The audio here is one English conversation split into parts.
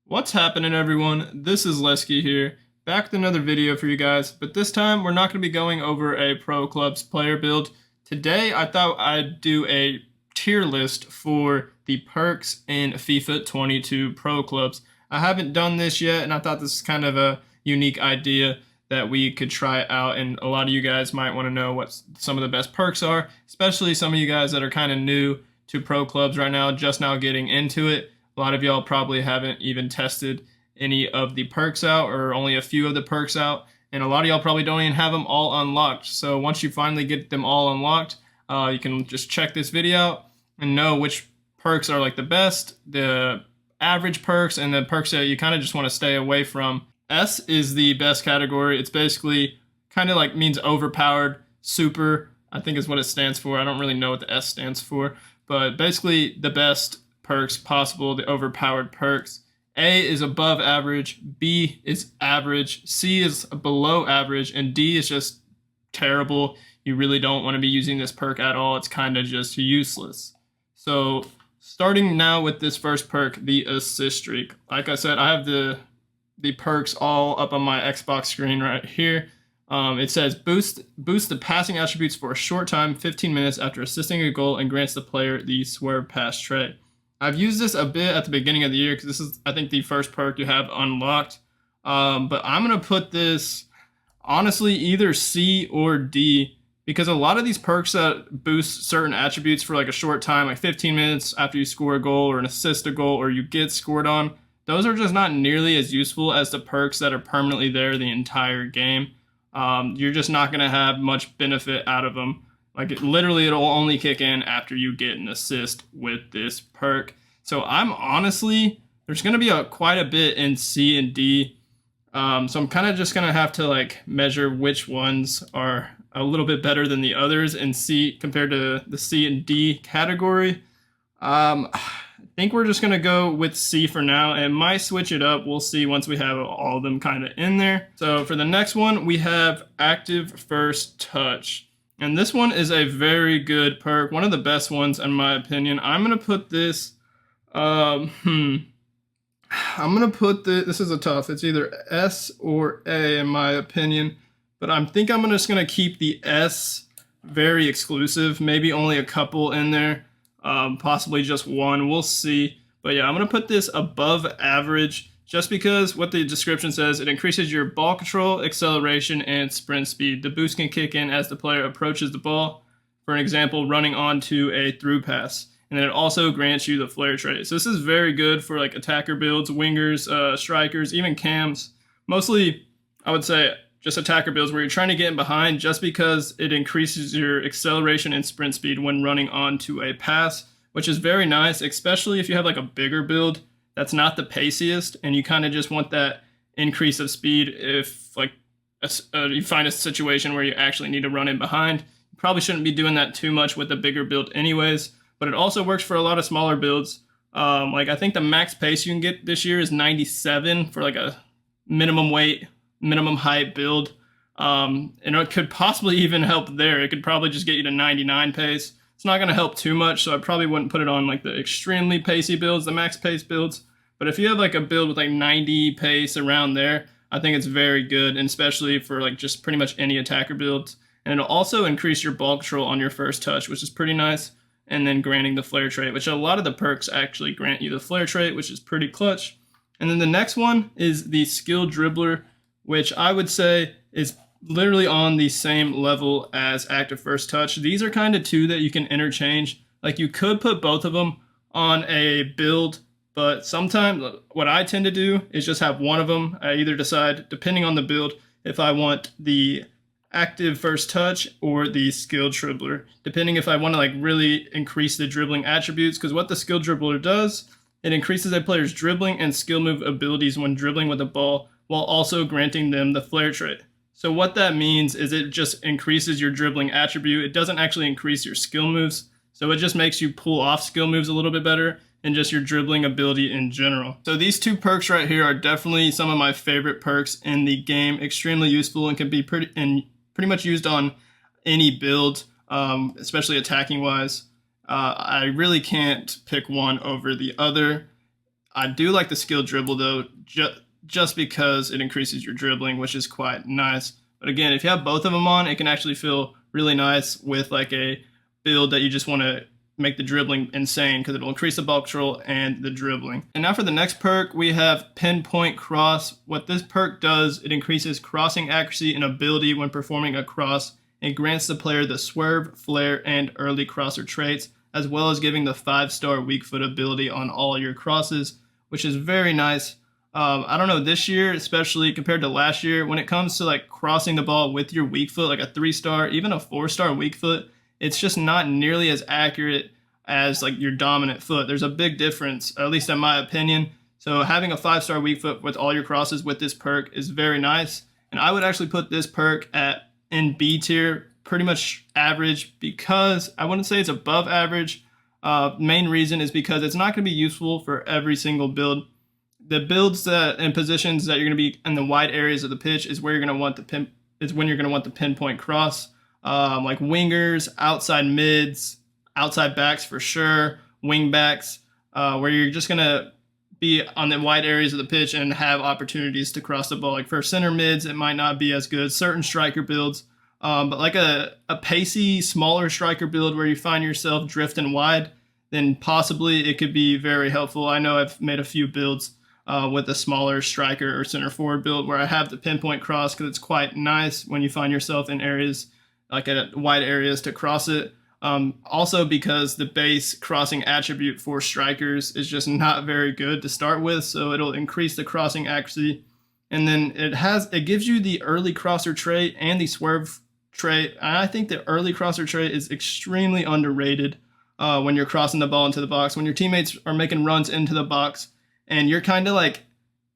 What's happening, everyone? This is Lesky here, back with another video for you guys, but this time we're not going to be going over a Pro Clubs player build. Today I thought I'd do a tier list for the perks in FIFA 22 Pro Clubs. I haven't done this yet, and I thought this is kind of a unique idea that we could try out, and a lot of you guys might want to know what some of the best perks are, especially some of you guys that are kind of new to Pro Clubs right now, just now getting into it. A lot of y'all probably haven't even tested any of the perks out, or only a few of the perks out, and a lot of y'all probably don't even have them all unlocked. So once you finally get them all unlocked, you can just check this video out and know which perks are like the best, the average perks, and the perks that you kind of just want to stay away from. S is the best category. It's basically kind of like means overpowered, super, I think is what it stands for. I don't really know what the S stands for, but basically the best perks possible, the overpowered perks. A is above average, B is average, C is below average, and D is just terrible. You really don't want to be using this perk at all. It's kind of just useless. So starting now with this first perk, the assist streak. Like I said, I have the perks all up on my Xbox screen right here. It says boost the passing attributes for a short time, 15 minutes after assisting a goal, and grants the player the swerve pass trait. I've used this a bit at the beginning of the year because this is, I think, the first perk you have unlocked. But I'm going to put this, honestly, either C or D, because a lot of these perks that boost certain attributes for like a short time, like 15 minutes after you score a goal or an assist a goal or you get scored on, those are just not nearly as useful as the perks that are permanently there the entire game. You're just not going to have much benefit out of them. Like literally it'll only kick in after you get an assist with this perk. So I'm honestly, there's going to be quite a bit in C and D. So I'm kind of just going to have to like measure which ones are a little bit better than the others in C compared to the C and D category. I think we're just going to go with C for now, and might switch it up. We'll see once we have all of them kind of in there. So for the next one, we have active first touch. And this one is a very good perk, one of the best ones in my opinion. I'm going to put this, I'm going to put this is a tough, it's either S or A in my opinion, but I think I'm just going to keep the S very exclusive, maybe only a couple in there, possibly just one, we'll see. But yeah, I'm going to put this above average, just because what the description says, it increases your ball control, acceleration, and sprint speed. The boost can kick in as the player approaches the ball, for an example, running onto a through pass. And then it also grants you the flare trait. So this is very good for like attacker builds, wingers, strikers, even cams. Mostly, I would say, just attacker builds where you're trying to get in behind, just because it increases your acceleration and sprint speed when running onto a pass, which is very nice, especially if you have like a bigger build that's not the paciest, and you kind of just want that increase of speed if like you find a situation where you actually need to run in behind. You probably shouldn't be doing that too much with a bigger build anyways, but it also works for a lot of smaller builds. Like I think the max pace you can get this year is 97 for like a minimum weight, minimum height build. And it could possibly even help there. It could probably just get you to 99 pace. It's not going to help too much, so I probably wouldn't put it on like the extremely pacey builds, the max pace builds. But if you have like a build with like 90 pace around there, I think it's very good, and especially for like just pretty much any attacker builds. And it'll also increase your ball control on your first touch, which is pretty nice. And then granting the flare trait, which a lot of the perks actually grant you the flare trait, which is pretty clutch. And then the next one is the skill dribbler, which I would say is literally on the same level as active first touch. These are kind of two that you can interchange. Like you could put both of them on a build, but sometimes what I tend to do is just have one of them. I either decide, depending on the build, if I want the active first touch or the skill dribbler, depending if I want to like really increase the dribbling attributes, because what the skill dribbler does, it increases a player's dribbling and skill move abilities when dribbling with a ball, while also granting them the flare trait. So what that means is it just increases your dribbling attribute. It doesn't actually increase your skill moves. So it just makes you pull off skill moves a little bit better and just your dribbling ability in general. So these two perks right here are definitely some of my favorite perks in the game. Extremely useful and can be pretty much used on any build, especially attacking wise. I really can't pick one over the other. I do like the skill dribble though, just because it increases your dribbling, which is quite nice. But again, if you have both of them on, it can actually feel really nice with like a build that you just want to make the dribbling insane because it'll increase the ball control and the dribbling. And now for the next perk, we have Pinpoint Cross. What this perk does, it increases crossing accuracy and ability when performing a cross. It grants the player the swerve, flare, and early crosser traits, as well as giving the 5-star weak foot ability on all your crosses, which is very nice. I don't know, this year, especially compared to last year, when it comes to like crossing the ball with your weak foot, like a 3-star, even a 4-star weak foot, it's just not nearly as accurate as like your dominant foot. There's a big difference, at least in my opinion. So having a 5-star weak foot with all your crosses with this perk is very nice. And I would actually put this perk in B tier, pretty much average, because I wouldn't say it's above average. Main reason is because it's not going to be useful for every single build. The builds that and positions that you're going to be in the wide areas of the pitch is where you're going to want when you're going to want the pinpoint cross. Like wingers, outside mids, outside backs for sure, wing backs, where you're just going to be on the wide areas of the pitch and have opportunities to cross the ball. Like for center mids, it might not be as good. Certain striker builds, but like a pacey, smaller striker build where you find yourself drifting wide, then possibly it could be very helpful. I know I've made a few builds with a smaller striker or center forward build where I have the pinpoint cross because it's quite nice when you find yourself in areas like at wide areas to cross it. Also because the base crossing attribute for strikers is just not very good to start with, so it'll increase the crossing accuracy. And then it gives you the early crosser trait and the swerve trait. And I think the early crosser trait is extremely underrated when you're crossing the ball into the box. When your teammates are making runs into the box and you're kind of like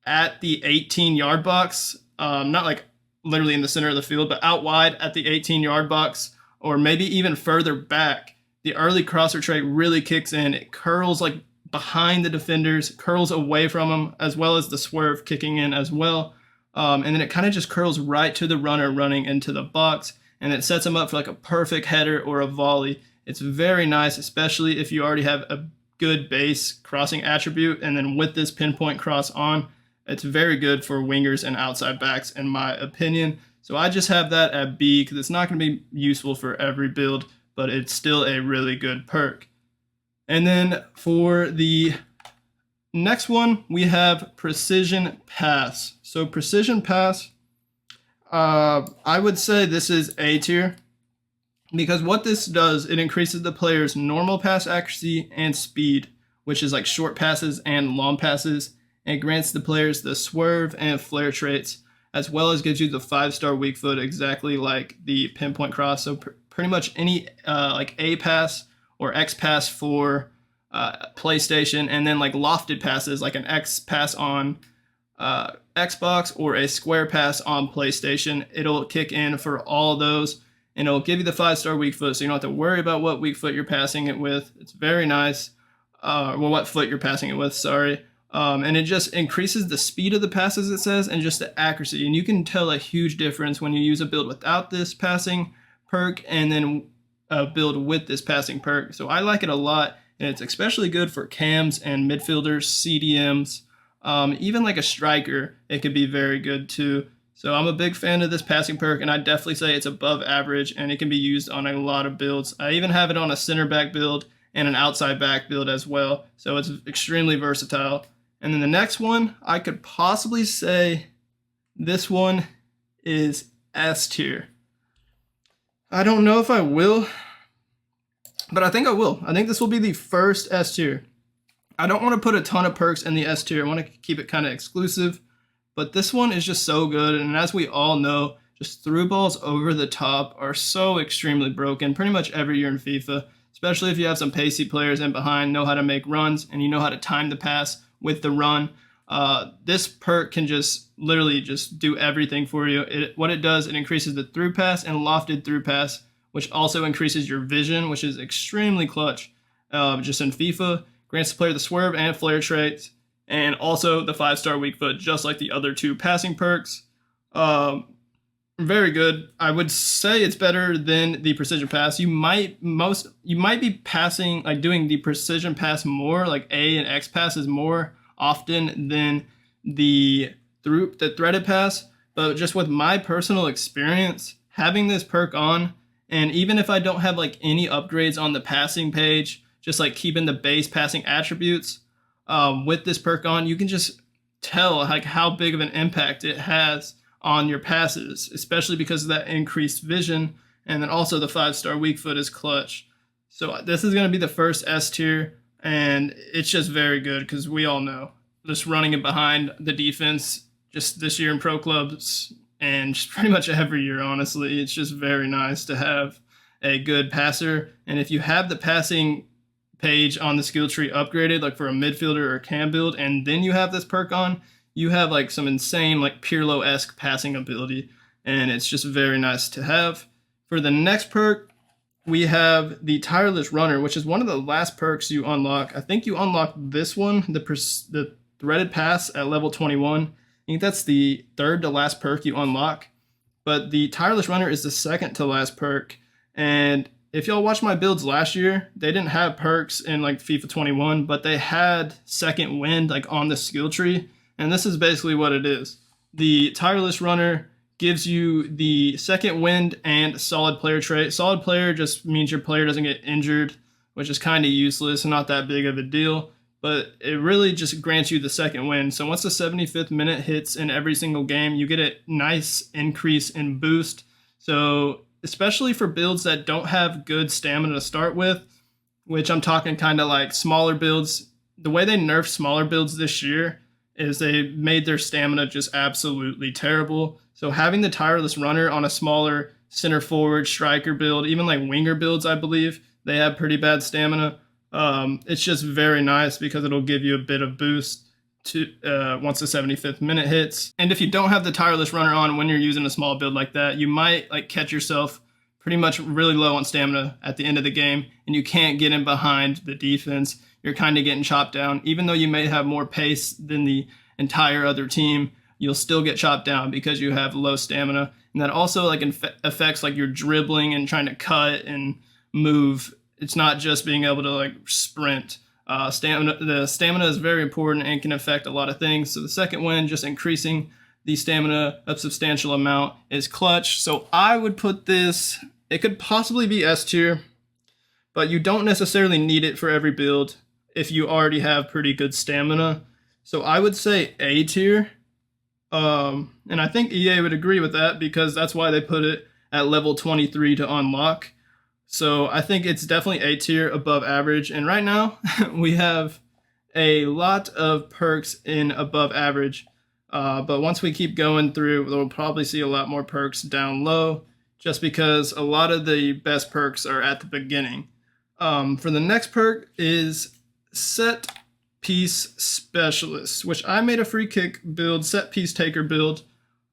at the 18-yard box, not like literally in the center of the field, but out wide at the 18-yard box, or maybe even further back, the early crosser trait really kicks in. It curls like behind the defenders, curls away from them, as well as the swerve kicking in as well. And then it kind of just curls right to the runner running into the box, and it sets them up for like a perfect header or a volley. It's very nice, especially if you already have a good base crossing attribute, and then with this pinpoint cross on, it's very good for wingers and outside backs in my opinion. So I just have that at B because it's not going to be useful for every build, but it's still a really good perk. And then for the next one, we have Precision Pass. So Precision Pass, I would say this is A tier because what this does, it increases the player's normal pass accuracy and speed, which is like short passes and long passes. It grants the players the swerve and flare traits, as well as gives you the 5-star weak foot, exactly like the pinpoint cross. So pretty much any like A pass or X pass for PlayStation, and then like lofted passes like an X pass on Xbox or a square pass on PlayStation. It'll kick in for all of those, and it'll give you the 5-star weak foot, so you don't have to worry about what weak foot you're passing it with. It's very nice. Well, what foot you're passing it with, sorry. And it just increases the speed of the passes, it says, and just the accuracy. And you can tell a huge difference when you use a build without this passing perk and then a build with this passing perk. So I like it a lot, and it's especially good for cams and midfielders, CDMs, even like a striker. It could be very good too. So I'm a big fan of this passing perk, and I definitely say it's above average, and it can be used on a lot of builds. I even have it on a center back build and an outside back build as well. So it's extremely versatile. And then the next one, I could possibly say this one is S tier. I don't know if I will, but I think I will. I think this will be the first S tier. I don't want to put a ton of perks in the S tier. I want to keep it kind of exclusive, but this one is just so good. And as we all know, just through balls over the top are so extremely broken pretty much every year in FIFA, especially if you have some pacey players in behind, know how to make runs, and you know how to time the pass with the run. This perk can just literally just do everything for you. What it does, it increases the through pass and lofted through pass, which also increases your vision, which is extremely clutch just in FIFA. Grants the player the swerve and flare traits, and also the 5-star weak foot, just like the other two passing perks. Very good. I would say it's better than the precision pass. You might be passing, like doing the precision pass more, like A and X passes more often than the threaded pass. But just with my personal experience, having this perk on, and even if I don't have like any upgrades on the passing page, just like keeping the base passing attributes, with this perk on, you can just tell like how big of an impact it has on your passes, especially because of that increased vision. And then also the 5-star weak foot is clutch. So this is going to be the first S tier, and it's just very good because we all know just running it behind the defense just this year in pro clubs and just pretty much every year, honestly, it's just very nice to have a good passer. And if you have the passing page on the skill tree upgraded, like for a midfielder or a cam build, and then you have this perk on, you have like some insane like Pirlo-esque passing ability, and it's just very nice to have. For the next perk, we have the tireless runner, which is one of the last perks you unlock. I think you unlock this one, the threaded pass at level 21. I think that's the third to last perk you unlock, but the tireless runner is the second to last perk. And if y'all watched my builds last year, they didn't have perks in like FIFA 21, but they had second wind like on the skill tree. And this is basically what it is. The tireless runner gives you the second wind and solid player trait. Solid player just means your player doesn't get injured, which is kind of useless and not that big of a deal, but it really just grants you the second wind. So once the 75th minute hits in every single game, you get a nice increase in boost. So especially for builds that don't have good stamina to start with, which I'm talking kind of like smaller builds. The way they nerfed smaller builds this year is they made their stamina just absolutely terrible. So having the tireless runner on a smaller center forward striker build, even like winger builds, I believe they have pretty bad stamina. It's just very nice because it'll give you a bit of boost to once the 75th minute hits. And if you don't have the tireless runner on when you're using a small build like that, you might like catch yourself pretty much really low on stamina at the end of the game, and you can't get in behind the defense. You're kind of getting chopped down. Even though you may have more pace than the entire other team, you'll still get chopped down because you have low stamina. And that also like affects like your dribbling and trying to cut and move. It's not just being able to like sprint. The stamina is very important and can affect a lot of things. So the second win, just increasing the stamina a substantial amount, is clutch. So I would put this, it could possibly be S tier, but you don't necessarily need it for every build if you already have pretty good stamina. So I would say A tier. And I think EA would agree with that because that's why they put it at level 23 to unlock. So I think it's definitely A tier, above average. And right now we have a lot of perks in above average. But once we keep going through, we'll probably see a lot more perks down low just because a lot of the best perks are at the beginning. For the next perk is set piece specialist, which I made a free kick build, set piece taker build,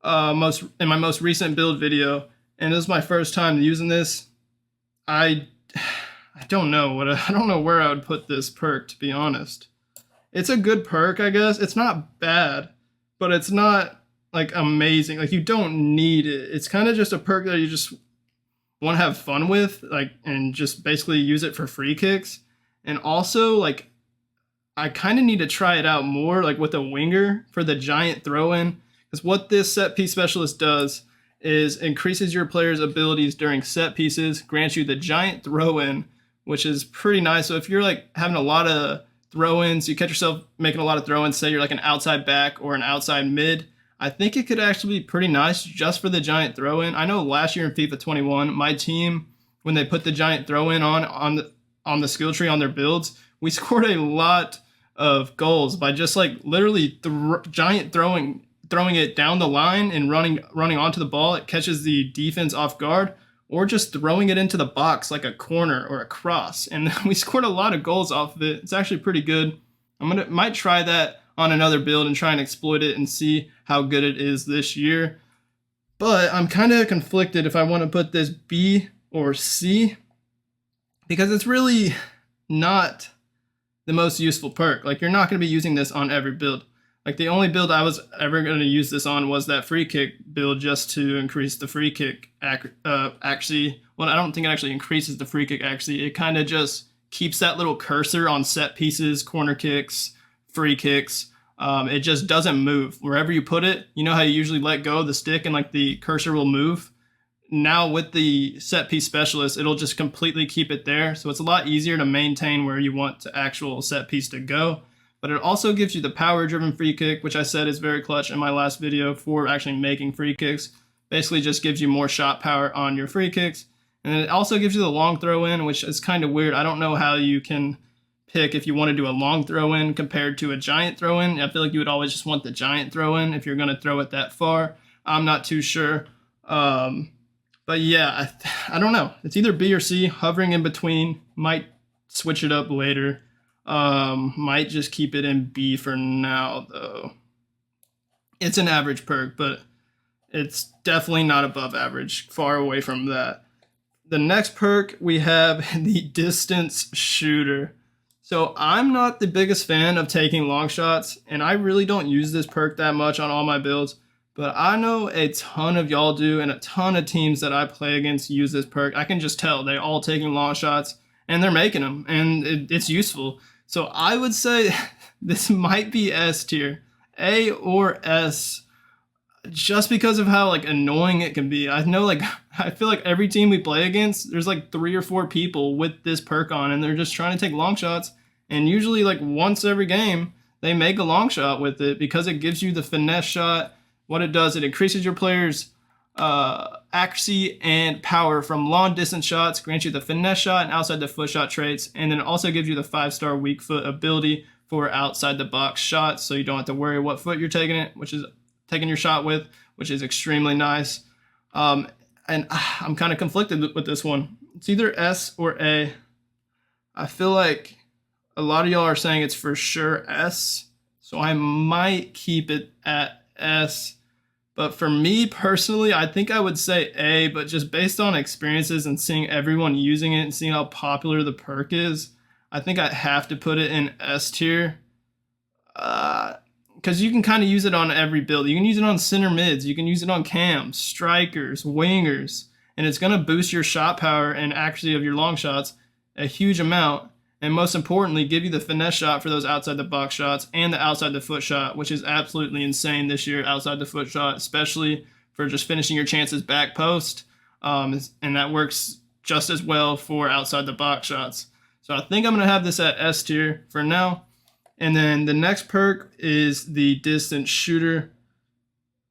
in my most recent build video, and this is my first time using this. I don't know where I would put this perk, to be honest. It's a good perk, I guess. It's not bad, but it's not like amazing. Like you don't need it. It's kind of just a perk that you just want to have fun with, like, and just basically use it for free kicks. And also like I kind of need to try it out more, like with a winger for the giant throw-in, because what this set piece specialist does is increases your player's abilities during set pieces, grants you the giant throw-in, which is pretty nice. So if you're like having a lot of throw-ins, you catch yourself making a lot of throw-ins, say you're like an outside back or an outside mid, I think it could actually be pretty nice just for the giant throw-in. I know last year in FIFA 21, my team, when they put the giant throw-in on the skill tree on their builds, we scored a lot of goals by just like literally giant throwing it down the line and running onto the ball. It catches the defense off guard, or just throwing it into the box like a corner or a cross. And we scored a lot of goals off of it. It's actually pretty good. Might try that on another build and try and exploit it and see how good it is this year. But I'm kind of conflicted if I want to put this B or C, because it's really not the most useful perk. Like you're not going to be using this on every build. Like the only build I was ever going to use this on was that free kick build, just to increase the free kick accuracy. Well, I don't think it actually increases the free kick accuracy. It kind of just keeps that little cursor on set pieces, corner kicks, free kicks. It just doesn't move. Wherever you put it, you know how you usually let go of the stick and like the cursor will move? Now with the set piece specialist, it'll just completely keep it there. So it's a lot easier to maintain where you want the actual set piece to go. But it also gives you the power driven free kick, which I said is very clutch in my last video for actually making free kicks. Basically just gives you more shot power on your free kicks. And then it also gives you the long throw in, which is kind of weird. I don't know how you can pick if you want to do a long throw in compared to a giant throw in. I feel like you would always just want the giant throw in if you're going to throw it that far. I'm not too sure. But yeah, I don't know. It's either B or C, hovering in between. Might switch it up later. Might just keep it in B for now, though. It's an average perk, but it's definitely not above average. Far away from that. The next perk, we have the distance shooter. So I'm not the biggest fan of taking long shots, and I really don't use this perk that much on all my builds. But I know a ton of y'all do, and a ton of teams that I play against use this perk. I can just tell they're all taking long shots, and they're making them, and it's useful. So I would say this might be S tier, A or S, just because of how like annoying it can be. I know, like, I feel like every team we play against, there's like 3 or 4 people with this perk on, and they're just trying to take long shots. And usually, like once every game, they make a long shot with it because it gives you the finesse shot. What it does, it increases your player's accuracy and power from long distance shots, grants you the finesse shot and outside the foot shot traits, and then it also gives you the 5-star weak foot ability for outside the box shots, so you don't have to worry what foot you're taking your shot with, which is extremely nice. And I'm kind of conflicted with this one. It's either S or A. I feel like a lot of y'all are saying it's for sure S, so I might keep it at S. But for me personally, I think I would say A, but just based on experiences and seeing everyone using it and seeing how popular the perk is, I think I have to put it in S tier. Because you can kind of use it on every build. You can use it on center mids, you can use it on cams, strikers, wingers, and it's going to boost your shot power and accuracy of your long shots a huge amount. And most importantly, give you the finesse shot for those outside the box shots and the outside the foot shot, which is absolutely insane this year, outside the foot shot, especially for just finishing your chances back post. And that works just as well for outside the box shots. So I think I'm going to have this at S tier for now. And then the next perk is the distance shooter.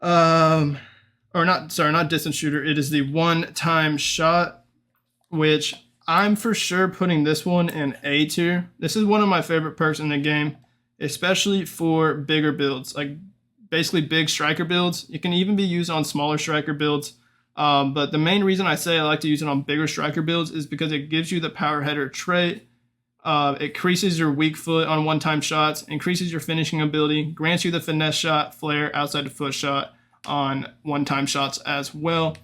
Not distance shooter. It is the one-time shot, which I'm for sure putting this one in A tier. This is one of my favorite perks in the game, especially for bigger builds, like basically big striker builds. It can even be used on smaller striker builds. But the main reason I say I like to use it on bigger striker builds is because it gives you the power header trait. It increases your weak foot on one-time shots, increases your finishing ability, grants you the finesse shot, flare, outside the foot shot on one-time shots as well.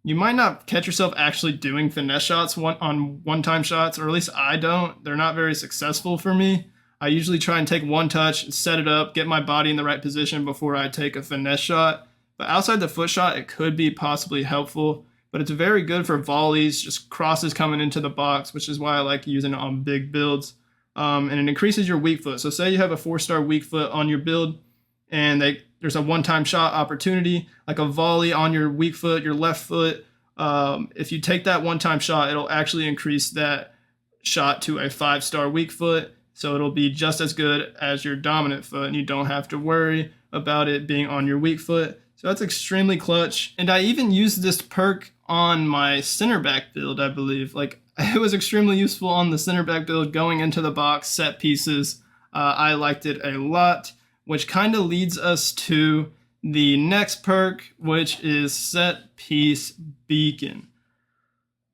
You might not catch yourself actually doing finesse shots on one-time shots, or at least I don't. They're not very successful for me. I usually try and take one touch, set it up, get my body in the right position before I take a finesse shot. But outside the foot shot, it could be possibly helpful. But it's very good for volleys, just crosses coming into the box, which is why I like using it on big builds. And it increases your weak foot. So say you have a 4-star weak foot on your build, and there's a one-time shot opportunity, like a volley on your weak foot, your left foot. If you take that one-time shot, it'll actually increase that shot to a 5-star weak foot. So it'll be just as good as your dominant foot, and you don't have to worry about it being on your weak foot. So that's extremely clutch. And I even used this perk on my center back build, I believe. Like, it was extremely useful on the center back build, going into the box, set pieces. I liked it a lot, which kind of leads us to the next perk, which is set piece beacon.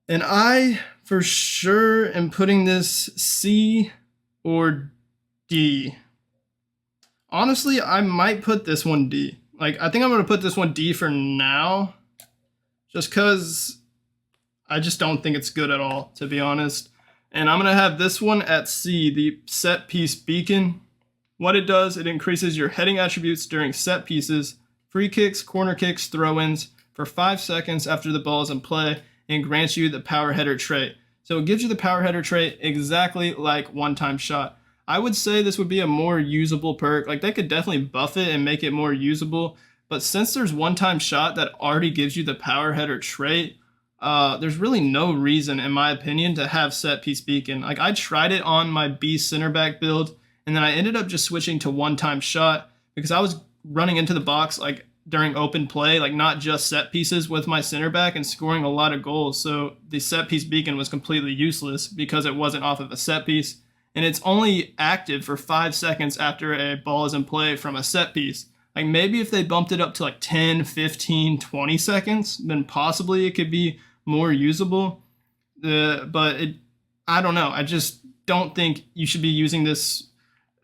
And I for sure am putting this C or D. Honestly, I might put this one D. Like, I think I'm going to put this one D for now, just because I just don't think it's good at all, to be honest. And I'm going to have this one at C, the set piece beacon. What it does, it increases your heading attributes during set pieces, free kicks, corner kicks, throw-ins for 5 seconds after the ball is in play, and grants you the power header trait. So it gives you the power header trait exactly like one-time shot. I would say this would be a more usable perk. Like they could definitely buff it and make it more usable. But since there's one-time shot that already gives you the power header trait, there's really no reason, in my opinion, to have set piece beacon. Like I tried it on my B center back build, and then I ended up just switching to one-time shot because I was running into the box like during open play, like not just set pieces with my center back and scoring a lot of goals. So the set piece beacon was completely useless because it wasn't off of a set piece. And it's only active for 5 seconds after a ball is in play from a set piece. Like maybe if they bumped it up to like 10, 15, 20 seconds, then possibly it could be more usable. I don't know. I just don't think you should be using this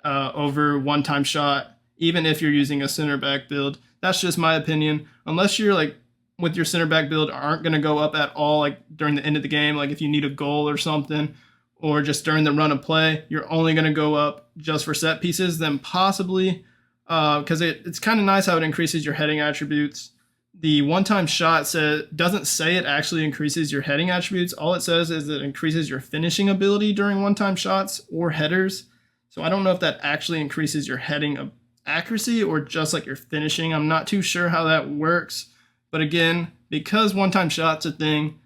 over one-time shot, even if you're using a center back build. That's just my opinion. Unless you're like with your center back build aren't going to go up at all, like during the end of the game, like if you need a goal or something, or just during the run of play, you're only going to go up just for set pieces, then possibly, because it's kind of nice how it increases your heading attributes. The one-time shot doesn't say it actually increases your heading attributes. All it says is it increases your finishing ability during one-time shots or headers. So I don't know if that actually increases your heading accuracy or just like your finishing. I'm not too sure how that works. But again, because one-time shot's a thing,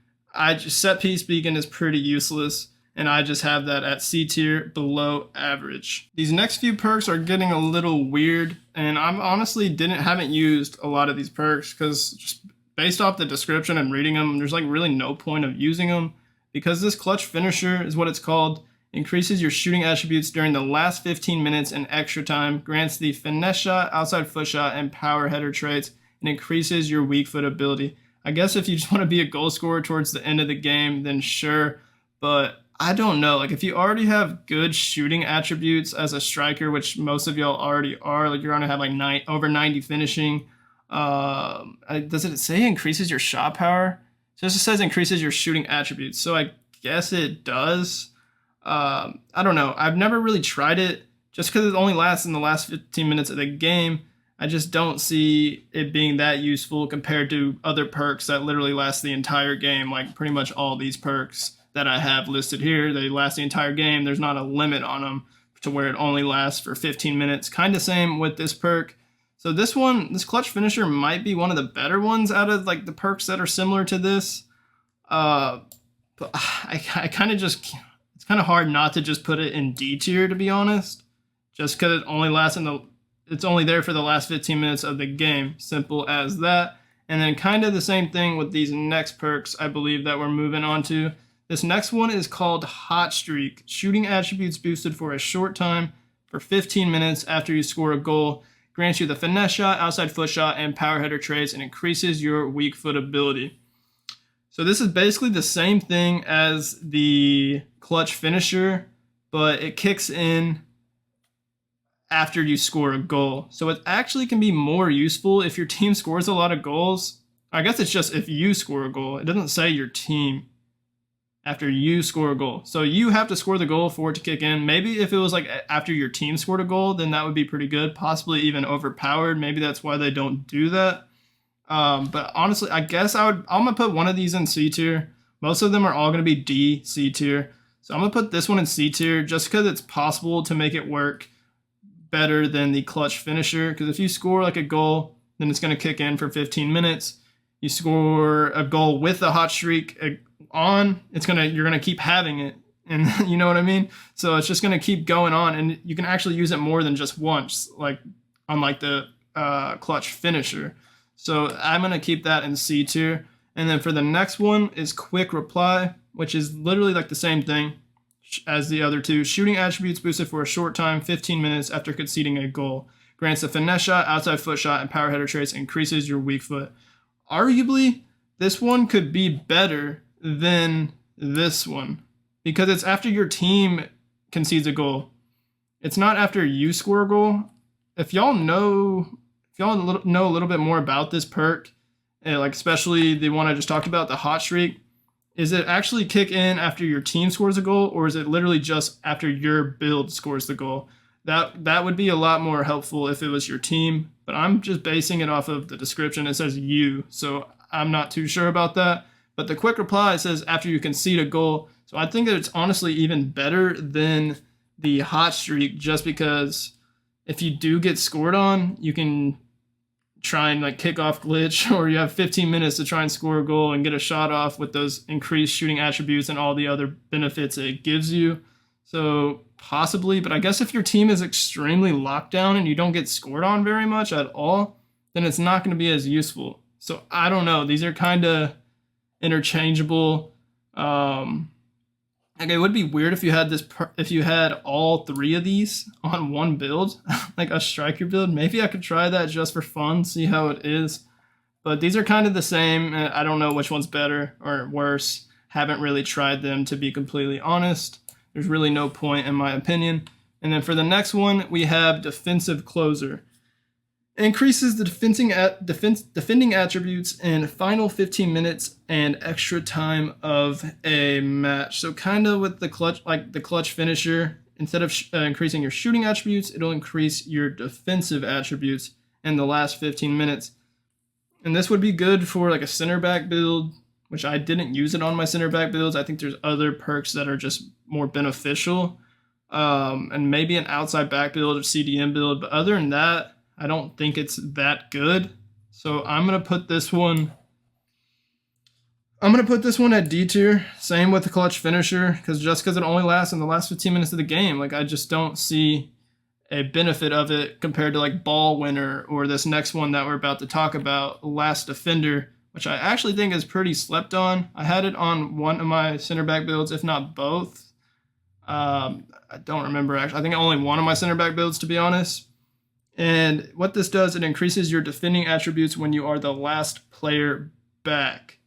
set piece beacon is pretty useless, and I just have that at C tier, below average. These next few perks are getting a little weird, and I'm honestly haven't used a lot of these perks because just based off the description and reading them, there's like really no point of using them, because this clutch finisher is what it's called. Increases your shooting attributes during the last 15 minutes and extra time, grants the finesse shot, outside foot shot, and power header traits, and increases your weak foot ability. I guess if you just want to be a goal scorer towards the end of the game, then sure, but I don't know. Like if you already have good shooting attributes as a striker, which most of y'all already are, like you're going to have like over 90 finishing. Does it say increases your shot power? So it just says increases your shooting attributes. So I guess it does. I don't know. I've never really tried it just because it only lasts in the last 15 minutes of the game. I just don't see it being that useful compared to other perks that literally last the entire game. Like pretty much all these perks that I have listed here, they last the entire game. There's not a limit on them to where it only lasts for 15 minutes. Kind of same with this perk. So this clutch finisher might be one of the better ones out of like the perks that are similar to this. But I kind of just, it's kind of hard not to just put it in D tier, to be honest, just because it only lasts it's only there for the last 15 minutes of the game. Simple as that. And then kind of the same thing with these next perks, I believe, that we're moving on to. This next one is called Hot Streak. Shooting attributes boosted for a short time for 15 minutes after you score a goal. Grants you the finesse shot, outside foot shot, and power header traits, and increases your weak foot ability. So this is basically the same thing as the clutch finisher, but it kicks in after you score a goal. So it actually can be more useful if your team scores a lot of goals. I guess it's just if you score a goal. It doesn't say your team after you score a goal. So you have to score the goal for it to kick in. Maybe if it was like after your team scored a goal, then that would be pretty good, possibly even overpowered. Maybe that's why they don't do that. But honestly, I guess I'm going to put one of these in C tier. Most of them are all going to be D, C tier. So I'm going to put this one in C tier just because it's possible to make it work better than the clutch finisher. Because if you score like a goal, then it's going to kick in for 15 minutes. You score a goal with a hot streak on, you're gonna keep having it, and you know what I mean. So it's just gonna keep going on, and you can actually use it more than just once, like unlike the clutch finisher. So I'm gonna keep that in C tier. And then for the next one is quick reply, which is literally like the same thing as the other two. Shooting attributes boosted for a short time, 15 minutes after conceding a goal. Grants a finesse shot, outside foot shot, and power header traits. Increases your weak foot. Arguably, this one could be better than this one because it's after your team concedes a goal. It's not after you score a goal. If y'all know a little bit more about this perk, like especially the one I just talked about, the hot streak, is it actually kick in after your team scores a goal, or is it literally just after your build scores the goal? That would be a lot more helpful if it was your team, but I'm just basing it off of the description. It says you, so I'm not too sure about that. But the quick reply says after you concede a goal. So I think that it's honestly even better than the hot streak, just because if you do get scored on, you can try and like kick off glitch, or you have 15 minutes to try and score a goal and get a shot off with those increased shooting attributes and all the other benefits it gives you. So possibly, but I guess if your team is extremely locked down and you don't get scored on very much at all, then it's not going to be as useful. So I don't know. These are kind of interchangeable. Like, it would be weird if you had if you had all three of these on one build, like a striker build. Maybe I could try that just for fun, see how it is. But these are kind of the same. I don't know which one's better or worse. Haven't really tried them, to be completely honest. There's really no point in my opinion. And then for the next one, we have defensive closer. It increases the defending attributes in final 15 minutes and extra time of a match. So kind of with the clutch, like the clutch finisher, instead of increasing your shooting attributes, it'll increase your defensive attributes in the last 15 minutes. And this would be good for like a center back build, which I didn't use it on my center back builds. I think there's other perks that are just more beneficial, and maybe an outside back build or CDM build. But other than that, I don't think it's that good. So I'm going to put this one at D tier. Same with the clutch finisher, because it only lasts in the last 15 minutes of the game. Like, I just don't see a benefit of it compared to like ball winner or this next one that we're about to talk about, last defender, which I actually think is pretty slept on. I had it on one of my center back builds, if not both. I don't remember actually. I think only one of my center back builds, to be honest. And what this does, it increases your defending attributes when you are the last player back.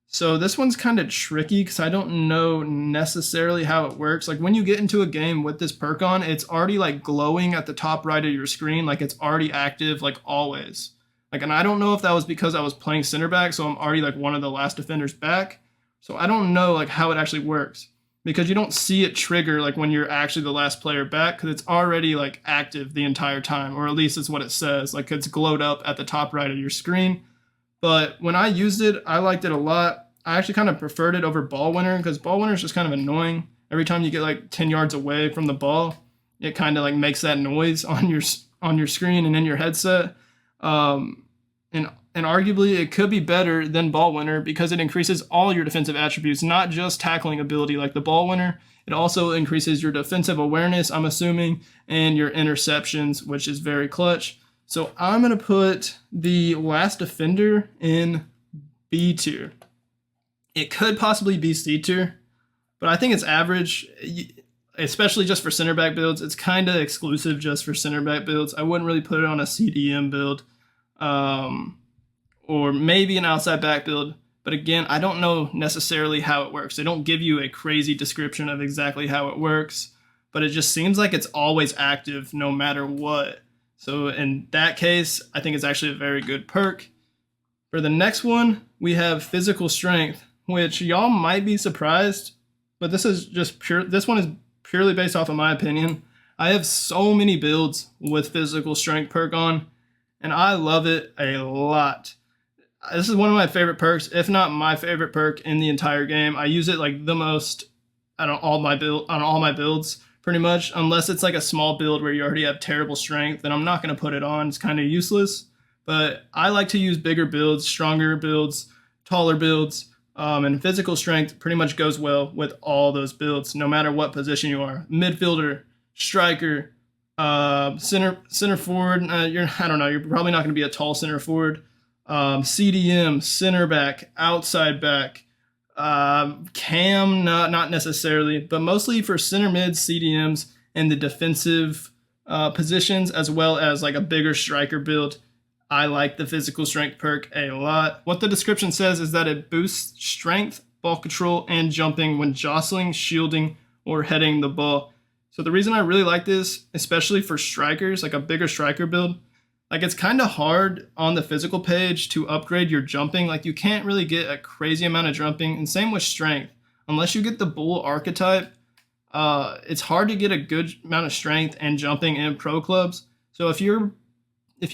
So this one's kind of tricky because I don't know necessarily how it works. Like, when you get into a game with this perk on, it's already like glowing at the top right of your screen. Like, it's already active, like always. Like, and I don't know if that was because I was playing center back, so I'm already like one of the last defenders back. So I don't know like how it actually works, because you don't see it trigger like when you're actually the last player back, because it's already like active the entire time, or at least it's what it says. Like, it's glowed up at the top right of your screen. But when I used it, I liked it a lot. I actually kind of preferred it over ball winner, because ball winner is just kind of annoying. Every time you get like 10 yards away from the ball, it kind of like makes that noise on your screen and in your headset. And arguably it could be better than ball winner, because it increases all your defensive attributes, not just tackling ability like the ball winner. It also increases your defensive awareness, I'm assuming, and your interceptions, which is very clutch. So I'm going to put the last defender in B tier. It could possibly be C tier, but I think it's average, especially just for center back builds. It's kind of exclusive just for center back builds. I wouldn't really put it on a CDM build, or maybe an outside back build. But again, I don't know necessarily how it works. They don't give you a crazy description of exactly how it works, but it just seems like it's always active no matter what. So in that case, I think it's actually a very good perk. For the next one, we have physical strength, which y'all might be surprised, but this one is purely based off of my opinion. I have so many builds with physical strength perk on, and I love it a lot. This is one of my favorite perks, if not my favorite perk in the entire game. I use it like the most on all my builds, pretty much, unless it's like a small build where you already have terrible strength, then I'm not going to put it on. It's kind of useless. But I like to use bigger builds, stronger builds, taller builds, and physical strength pretty much goes well with all those builds, no matter what position you are. Midfielder, striker, center forward. You're probably not going to be a tall center forward. CDM, center back, outside back, cam, not necessarily, but mostly for center mid, CDMs, and the defensive positions, as well as like a bigger striker build. I like the physical strength perk a lot. What the description says is that it boosts strength, ball control, and jumping when jostling, shielding, or heading the ball. So the reason I really like this, especially for strikers, like a bigger striker build, like, it's kind of hard on the physical page to upgrade your jumping. Like, you can't really get a crazy amount of jumping, and same with strength. Unless you get the bull archetype, it's hard to get a good amount of strength and jumping in pro clubs. So if you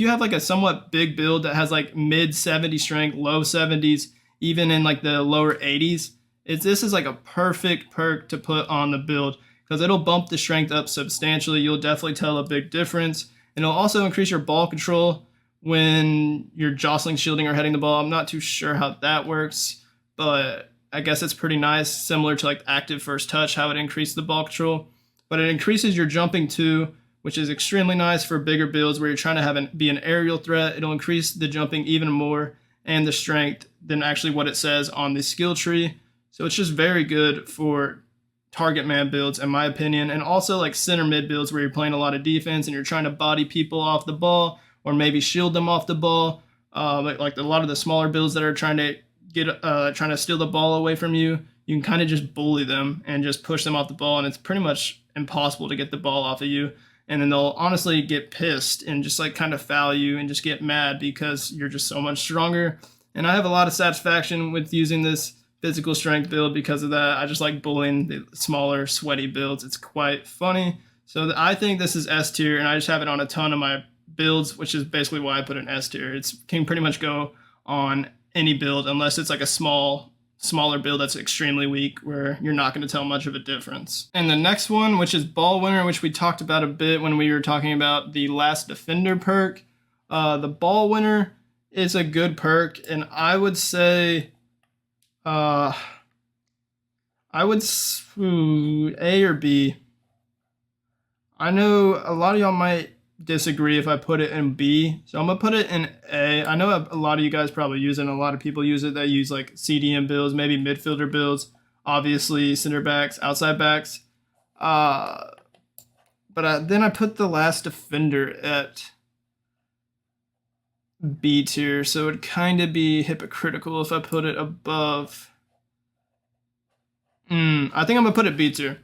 have like a somewhat big build that has like mid 70 strength, low 70s, even in like the lower 80s, this is like a perfect perk to put on the build, because it'll bump the strength up substantially. You'll definitely tell a big difference. And it'll also increase your ball control when you're jostling, shielding, or heading the ball. I'm not too sure how that works, but I guess it's pretty nice, similar to like active first touch, how it increases the ball control. But it increases your jumping too, which is extremely nice for bigger builds where you're trying to be an aerial threat. It'll increase the jumping even more and the strength than actually what it says on the skill tree. So it's just very good for target man builds, in my opinion, and also like center mid builds where you're playing a lot of defense and you're trying to body people off the ball or maybe shield them off the ball. Like a lot of the smaller builds that are trying to steal the ball away from you, you can kind of just bully them and just push them off the ball, and it's pretty much impossible to get the ball off of you. And then they'll honestly get pissed and just like kind of foul you and just get mad because you're just so much stronger. And I have a lot of satisfaction with using this physical strength build because of that. I just like bullying the smaller, sweaty builds. It's quite funny. So I think this is S tier, and I just have it on a ton of my builds, which is basically why I put an S tier. It can pretty much go on any build unless it's like a smaller build that's extremely weak where you're not going to tell much of a difference. And the next one, which is Ball Winner, which we talked about a bit when we were talking about the Last Defender perk. The Ball Winner is a good perk, and I would say A or B. I know a lot of y'all might disagree if I put it in B, so I'm gonna put it in A. I know a lot of you guys probably use it, and a lot of people use it that use like CDM builds, maybe midfielder builds, obviously center backs, outside backs. Then I put the Last Defender at B tier, so it'd kind of be hypocritical if I put it above. I think I'm gonna put it B tier.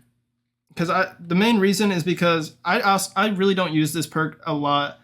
Because the main reason is because I really don't use this perk a lot.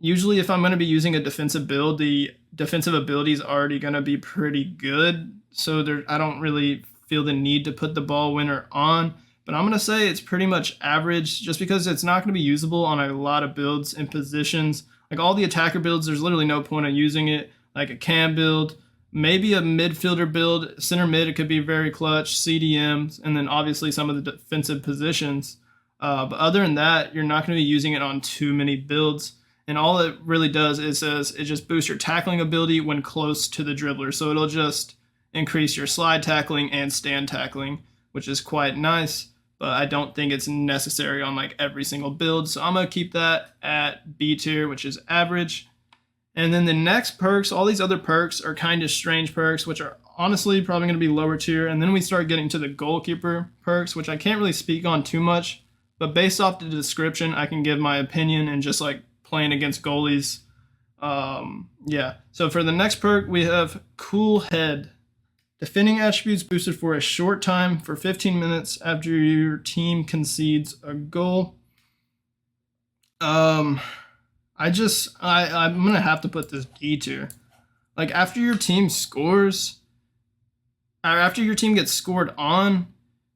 Usually if I'm going to be using a defensive build, the defensive ability is already going to be pretty good. So I don't really feel the need to put the Ball Winner on. But I'm going to say it's pretty much average just because it's not going to be usable on a lot of builds and positions. Like all the attacker builds, there's literally no point in using it. Like a cam build, maybe a midfielder build, center mid, it could be very clutch, CDMs, and then obviously some of the defensive positions. But other than that, you're not going to be using it on too many builds. And all it really does is it just boosts your tackling ability when close to the dribbler. So it'll just increase your slide tackling and stand tackling, which is quite nice. But I don't think it's necessary on like every single build. So I'm going to keep that at B tier, which is average. And then the next perks, all these other perks are kind of strange perks, which are honestly probably going to be lower tier. And then we start getting to the goalkeeper perks, which I can't really speak on too much. But based off the description, I can give my opinion and just like playing against goalies. Yeah. So for the next perk, we have Cool Head. Defending attributes boosted for a short time for 15 minutes after your team concedes a goal. I'm gonna have to put this D tier. Like after your team scores, or after your team gets scored on,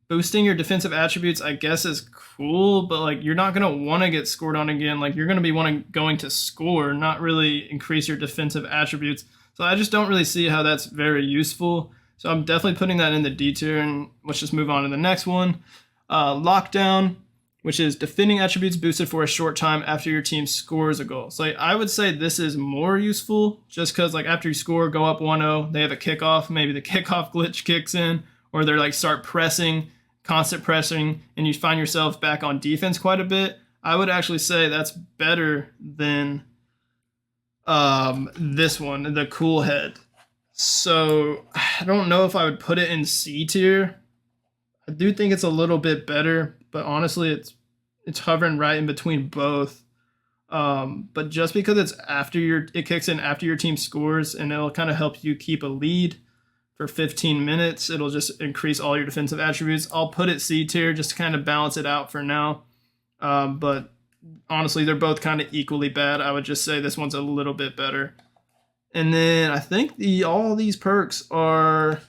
boosting your defensive attributes, I guess, is cool, but like you're not gonna want to get scored on again. Like you're gonna be going to score, not really increase your defensive attributes. So I just don't really see how that's very useful. So I'm definitely putting that in the D tier, and let's just move on to the next one. Lockdown, which is defending attributes boosted for a short time after your team scores a goal. So I would say this is more useful just because like after you score, go up 1-0, they have a kickoff, maybe the kickoff glitch kicks in, or they're like start pressing, constant pressing, and you find yourself back on defense quite a bit. I would actually say that's better than this one, the Cool Head. So I don't know if I would put it in C tier. I do think it's a little bit better, but honestly, it's hovering right in between both. But just because it kicks in after your team scores, and it'll kind of help you keep a lead for 15 minutes. It'll just increase all your defensive attributes. I'll put it C tier just to kind of balance it out for now. But honestly, they're both kind of equally bad. I would just say this one's a little bit better. And then I think all these perks are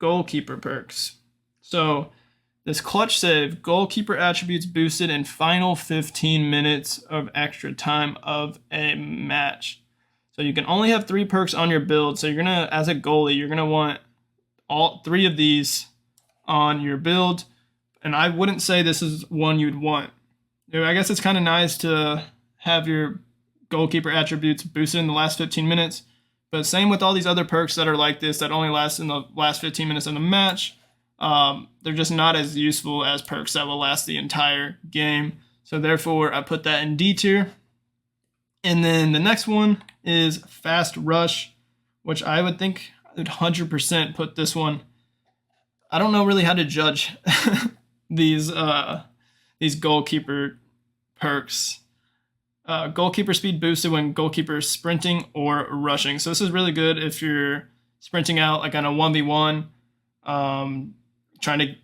goalkeeper perks. So this clutch save, goalkeeper attributes boosted in final 15 minutes of extra time of a match. So you can only have 3 perks on your build. So as a goalie, you're gonna want all 3 of these on your build. and I wouldn't say this is one you'd want. I guess it's kind of nice to have your goalkeeper attributes boosted in the last 15 minutes, but same with all these other perks that are like this that only last in the last 15 minutes of the match. They're just not as useful as perks that will last the entire game. So therefore, I put that in D tier. And then the next one is Fast Rush, which I would think I would 100% put this one. I don't know really how to judge these goalkeeper perks. Goalkeeper speed boosted when goalkeeper is sprinting or rushing. So this is really good if you're sprinting out like on a 1v1, trying to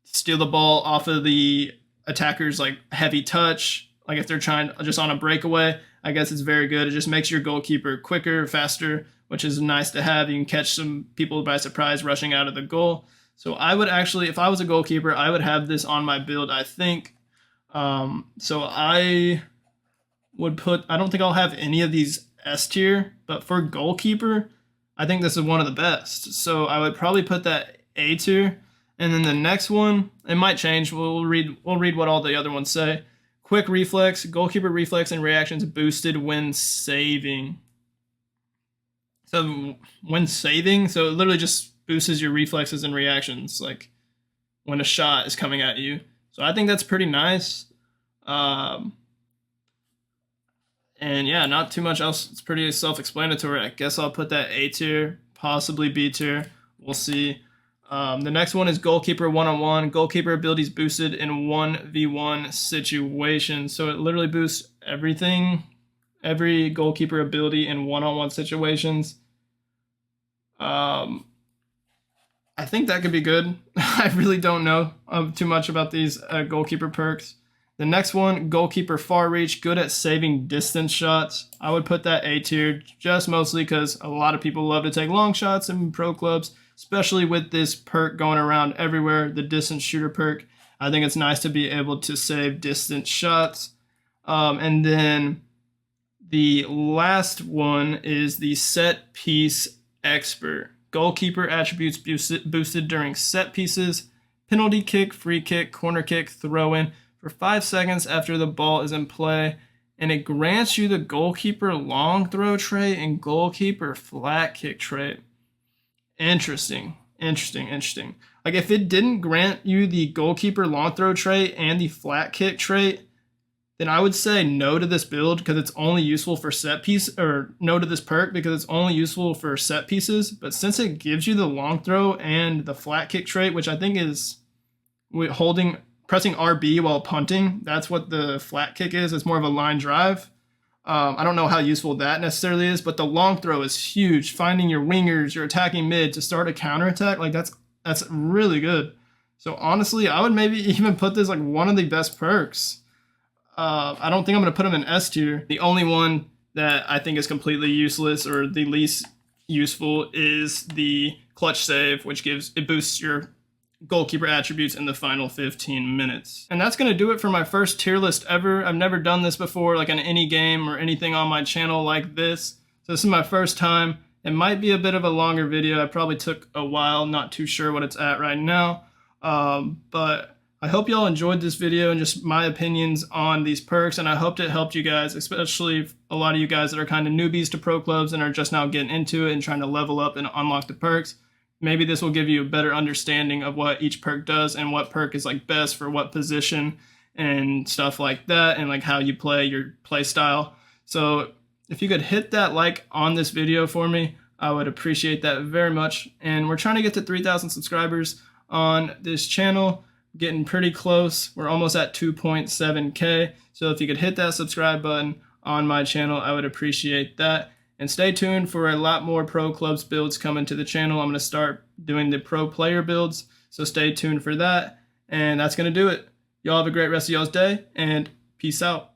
steal the ball off of the attacker's like heavy touch. Like if they're trying just on a breakaway, I guess it's very good. It just makes your goalkeeper quicker, faster, which is nice to have. You can catch some people by surprise rushing out of the goal. So I would actually, if I was a goalkeeper, I would have this on my build, I think. So I would put, I don't think I'll have any of these S tier, but for goalkeeper, I think this is one of the best. So I would probably put that A tier. And then the next one, it might change. We'll read what all the other ones say. Quick reflex, goalkeeper reflex and reactions boosted when saving. So when saving, so it literally just boosts your reflexes and reactions, like when a shot is coming at you. So I think that's pretty nice. And yeah, not too much else. It's pretty self-explanatory. I guess I'll put that A tier, possibly B tier. We'll see. The next one is goalkeeper one-on-one. Goalkeeper abilities boosted in 1v1 situations. So it literally boosts everything, every goalkeeper ability in one-on-one situations. I think that could be good. I really don't know too much about these goalkeeper perks. The next one, goalkeeper far reach, good at saving distance shots. I would put that A tier, just mostly because a lot of people love to take long shots in pro clubs, especially with this perk going around everywhere, the distance shooter perk. I think it's nice to be able to save distance shots. And then the last one is the set piece expert. Goalkeeper attributes boosted during set pieces, penalty kick, free kick, corner kick, throw in for 5 seconds after the ball is in play. And it grants you the goalkeeper long throw trait and goalkeeper flat kick trait. Interesting. Like if it didn't grant you the goalkeeper long throw trait and the flat kick trait, then I would say no to this build because it's only useful for set piece, or no to this perk because it's only useful for set pieces. But since it gives you the long throw and the flat kick trait, which I think is pressing RB while punting, that's what the flat kick is. It's more of a line drive. I don't know how useful that necessarily is, but the long throw is huge. Finding your wingers, your attacking mid to start a counterattack, like that's really good. So honestly, I would maybe even put this like one of the best perks. I don't think I'm going to put them in S tier. The only one that I think is completely useless or the least useful is the clutch save, which boosts your goalkeeper attributes in the final 15 minutes. And that's going to do it for my first tier list ever. I've never done this before, like in any game or anything on my channel like this. So this is my first time. It might be a bit of a longer video. It probably took a while, not too sure what it's at right now. But I hope y'all enjoyed this video and just my opinions on these perks, and I hope it helped you guys, especially a lot of you guys that are kind of newbies to pro clubs and are just now getting into it and trying to level up and unlock the perks. Maybe this will give you a better understanding of what each perk does and what perk is like best for what position and stuff like that, and like how you play your play style. So if you could hit that like on this video for me, I would appreciate that very much. And we're trying to get to 3,000 subscribers on this channel, getting pretty close. We're almost at 2.7K. So if you could hit that subscribe button on my channel, I would appreciate that. And stay tuned for a lot more pro clubs builds coming to the channel. I'm going to start doing the pro player builds, so stay tuned for that. And that's going to do it. Y'all have a great rest of y'all's day, and peace out.